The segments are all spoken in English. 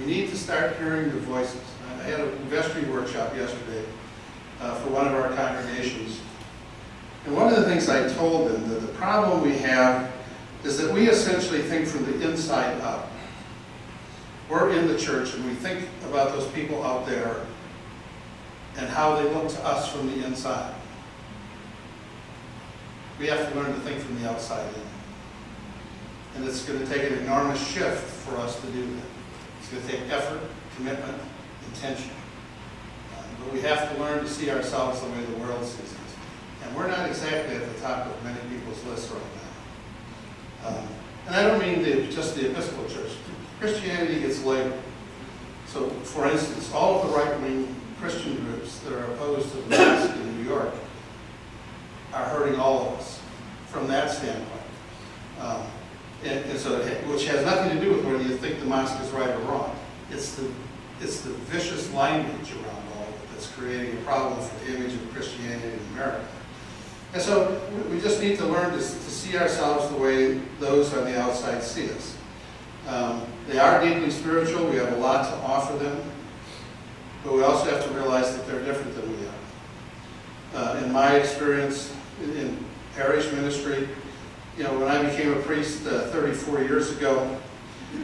We need to start hearing the voices. I had a vestry workshop yesterday for one of our congregations. And one of the things I told them, that the problem we have is that we essentially think from the inside out. We're in the church and we think about those people out there and how they look to us from the inside. We have to learn to think from the outside in. And it's going to take an enormous shift for us to do that. It's going to take effort, commitment, intention. But we have to learn to see ourselves the way the world sees us. And we're not exactly at the top of many people's lists right now. And I don't mean just the Episcopal Church. Christianity gets labeled. So, for instance, all of the right-wing Christian groups that are opposed to the Mass in New York are hurting all of us from that standpoint. And so, which has nothing to do with whether you think the mosque is right or wrong. It's the vicious language around all of it that's creating a problem for the image of Christianity in America. And so we just need to learn to see ourselves the way those on the outside see us. They are deeply spiritual. We have a lot to offer them. But we also have to realize that they're different than we are. In my experience in parish ministry, when I became a priest 34 years ago,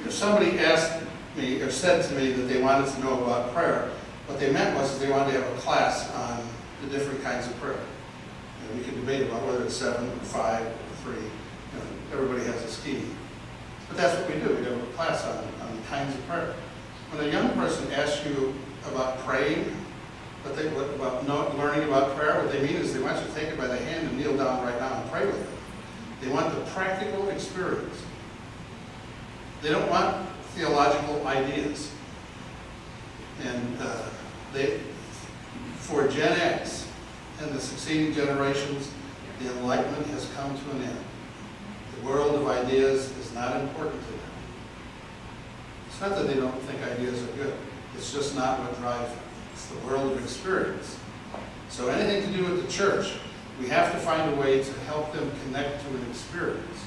if somebody asked me or said to me that they wanted to know about prayer, what they meant was they wanted to have a class on the different kinds of prayer. We can debate about whether it's 7 or 5 or 3. Everybody has a scheme. But that's what we do. We have a class on the kinds of prayer. When a young person asks you about praying, about learning about prayer, what they mean is they want you to take it by the hand and kneel down right now and pray with them. They want the practical experience. They don't want theological ideas. And for Gen X and the succeeding generations, the Enlightenment has come to an end. The world of ideas is not important to them. It's not that they don't think ideas are good. It's just not what drives them. It's the world of experience. So anything to do with the church, we have to find a way to help them connect to an experience.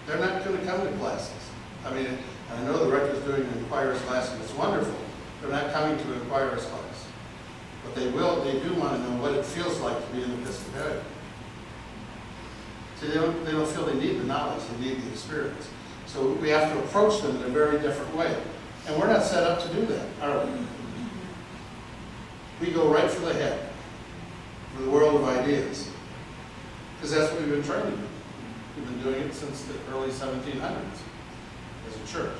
They're not going to come to classes. I mean, I know the rector's doing an inquirer's class, and it's wonderful. They're not coming to an inquirer's class. But they do want to know what it feels like to be an Episcopalian. See, they don't feel they need the knowledge, they need the experience. So we have to approach them in a very different way. And we're not set up to do that, are we? We go right for the head, for the world of ideas. Because that's what we've been trained to do. We've been doing it since the early 1700s as a church.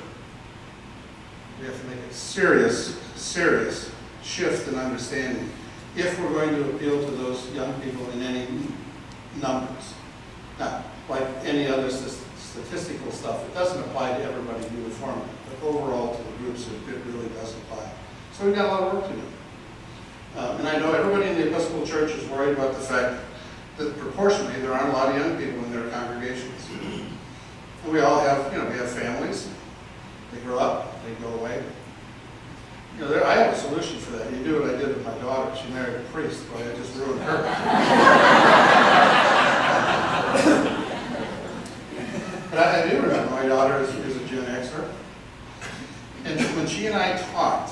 We have to make a serious shift in understanding if we're going to appeal to those young people in any numbers. Now, like any other statistical stuff, it doesn't apply to everybody uniformly, but overall to the groups it really does apply. So we've got a lot of work to do. And I know everybody in the Episcopal Church is worried about the fact that proportionally there aren't a lot of young people in their congregations. And we all have, we have families. They grow up, they go away. I have a solution for that. You do what I did with my daughter. She married a priest, but I just ruined her. But I do remember my daughter is a Gen Xer. And when she and I talked,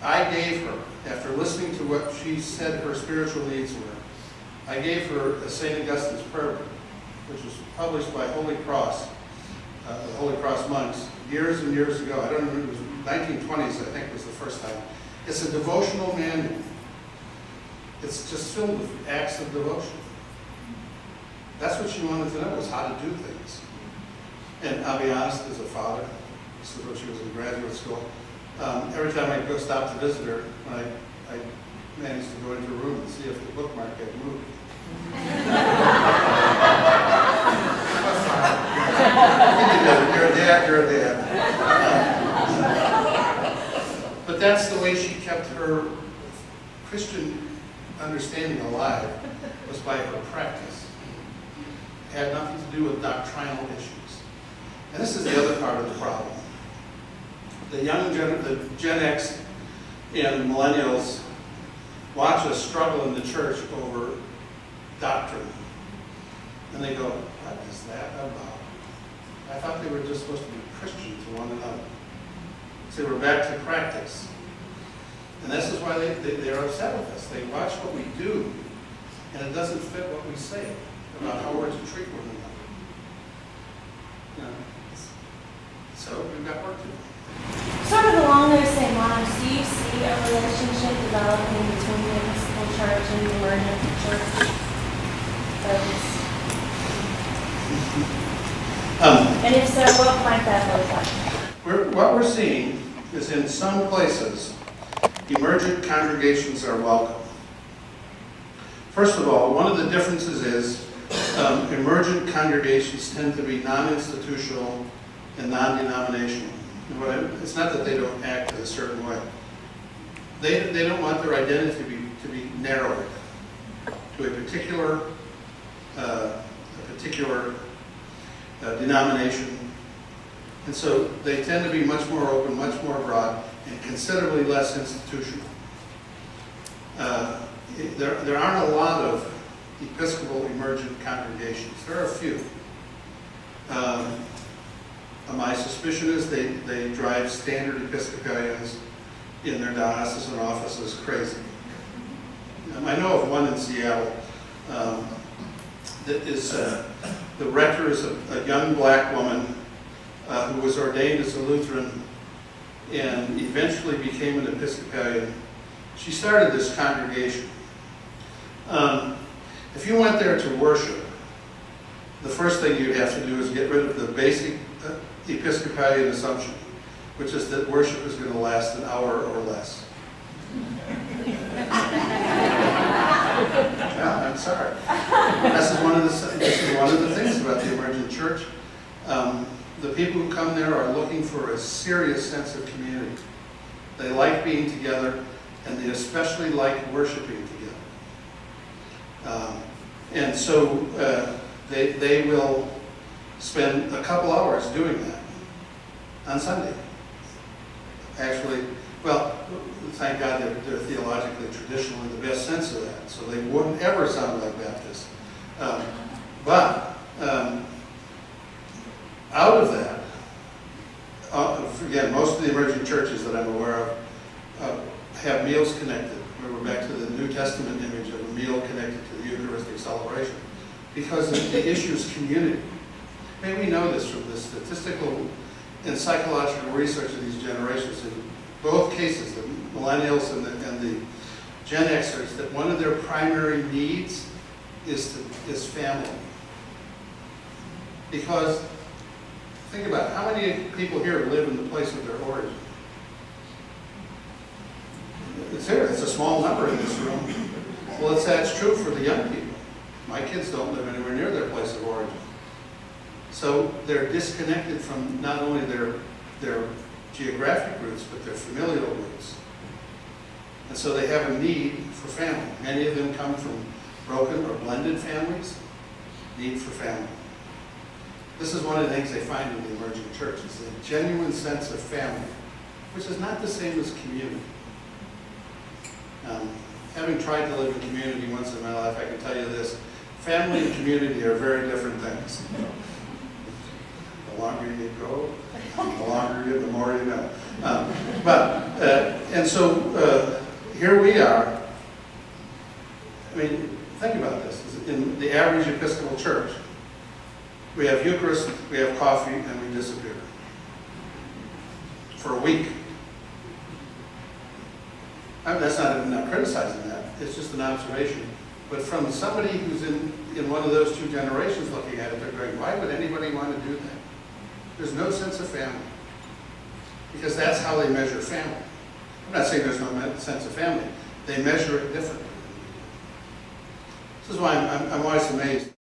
I gave her, after listening to what she said her spiritual needs were, I gave her a St. Augustine's prayer book, which was published by Holy Cross, the Holy Cross monks, years and years ago. I don't remember, it was 1920s, I think was the first time. It's a devotional manual. It's just filled with acts of devotion. That's what she wanted to know, was how to do things. And I'll be honest, as a father, this is when she was in graduate school, every time I go stop to visit her, I managed to go into her room and see if the bookmark had moved. You're a dad. But that's the way she kept her Christian understanding alive, was by her practice. It had nothing to do with doctrinal issues. And this is the other part of the problem. The Gen X and millennials watch us struggle in the church over doctrine. And they go, what is that about? I thought they were just supposed to be Christian to one another. So we're back to practice. And this is why they're upset with us. They watch what we do, and it doesn't fit what we say about how we're to treat one another. You know, so we've got work to do. Sort of along those same lines, do you see a relationship developing between the Episcopal Church and the emergent church? And if so, what might that look like? What we're seeing is in some places, emergent congregations are welcome. First of all, one of the differences is emergent congregations tend to be non-institutional and non-denominational. It's not that they don't act in a certain way. They don't want their identity to be narrowed to a particular denomination. And so they tend to be much more open, much more broad, and considerably less institutional. There aren't a lot of Episcopal emergent congregations. There are a few. My suspicion is they drive standard Episcopalians in their diocesan offices crazy. I know of one in Seattle that is the rector is a young black woman who was ordained as a Lutheran and eventually became an Episcopalian. She started this congregation. If you went there to worship, the first thing you'd have to do is get rid of the basic Episcopalian assumption, which is that worship is going to last an hour or less. Yeah, I'm sorry. This is one of the things about the emergent church. The people who come there are looking for a serious sense of community. They like being together, and they especially like worshiping together. And so they will spend a couple hours doing that on Sunday. Actually, well, thank God they're theologically traditional in the best sense of that, so they wouldn't ever sound like Baptists. But out of that, again, most of the emerging churches that I'm aware of have meals connected. We're back to the New Testament image of a meal connected to the Eucharistic celebration, because the issue is community. Maybe we know this from the statistical and psychological research of these generations. In both cases, the millennials and the Gen Xers, that one of their primary needs is family. Because think about it, how many people here live in the place of their origin? It's here. It's a small number in this room. Well, that's true for the young people. My kids don't live anywhere near their place of origin. So they're disconnected from not only their geographic roots, but their familial roots. And so they have a need for family. Many of them come from broken or blended families, need for family. This is one of the things they find in the emerging church, is a genuine sense of family, which is not the same as community. Having tried to live in community once in my life, I can tell you this: family and community are very different things. The longer you go, the more you know. And so here we are. I mean, think about this. In the average Episcopal church, we have Eucharist, we have coffee, and we disappear for a week. I'm not criticizing that. It's just an observation. But from somebody who's in one of those two generations looking at it, they're going, why would anybody want to do that? There's no sense of family. Because that's how they measure family. I'm not saying there's no sense of family. They measure it differently. This is why I'm always amazed.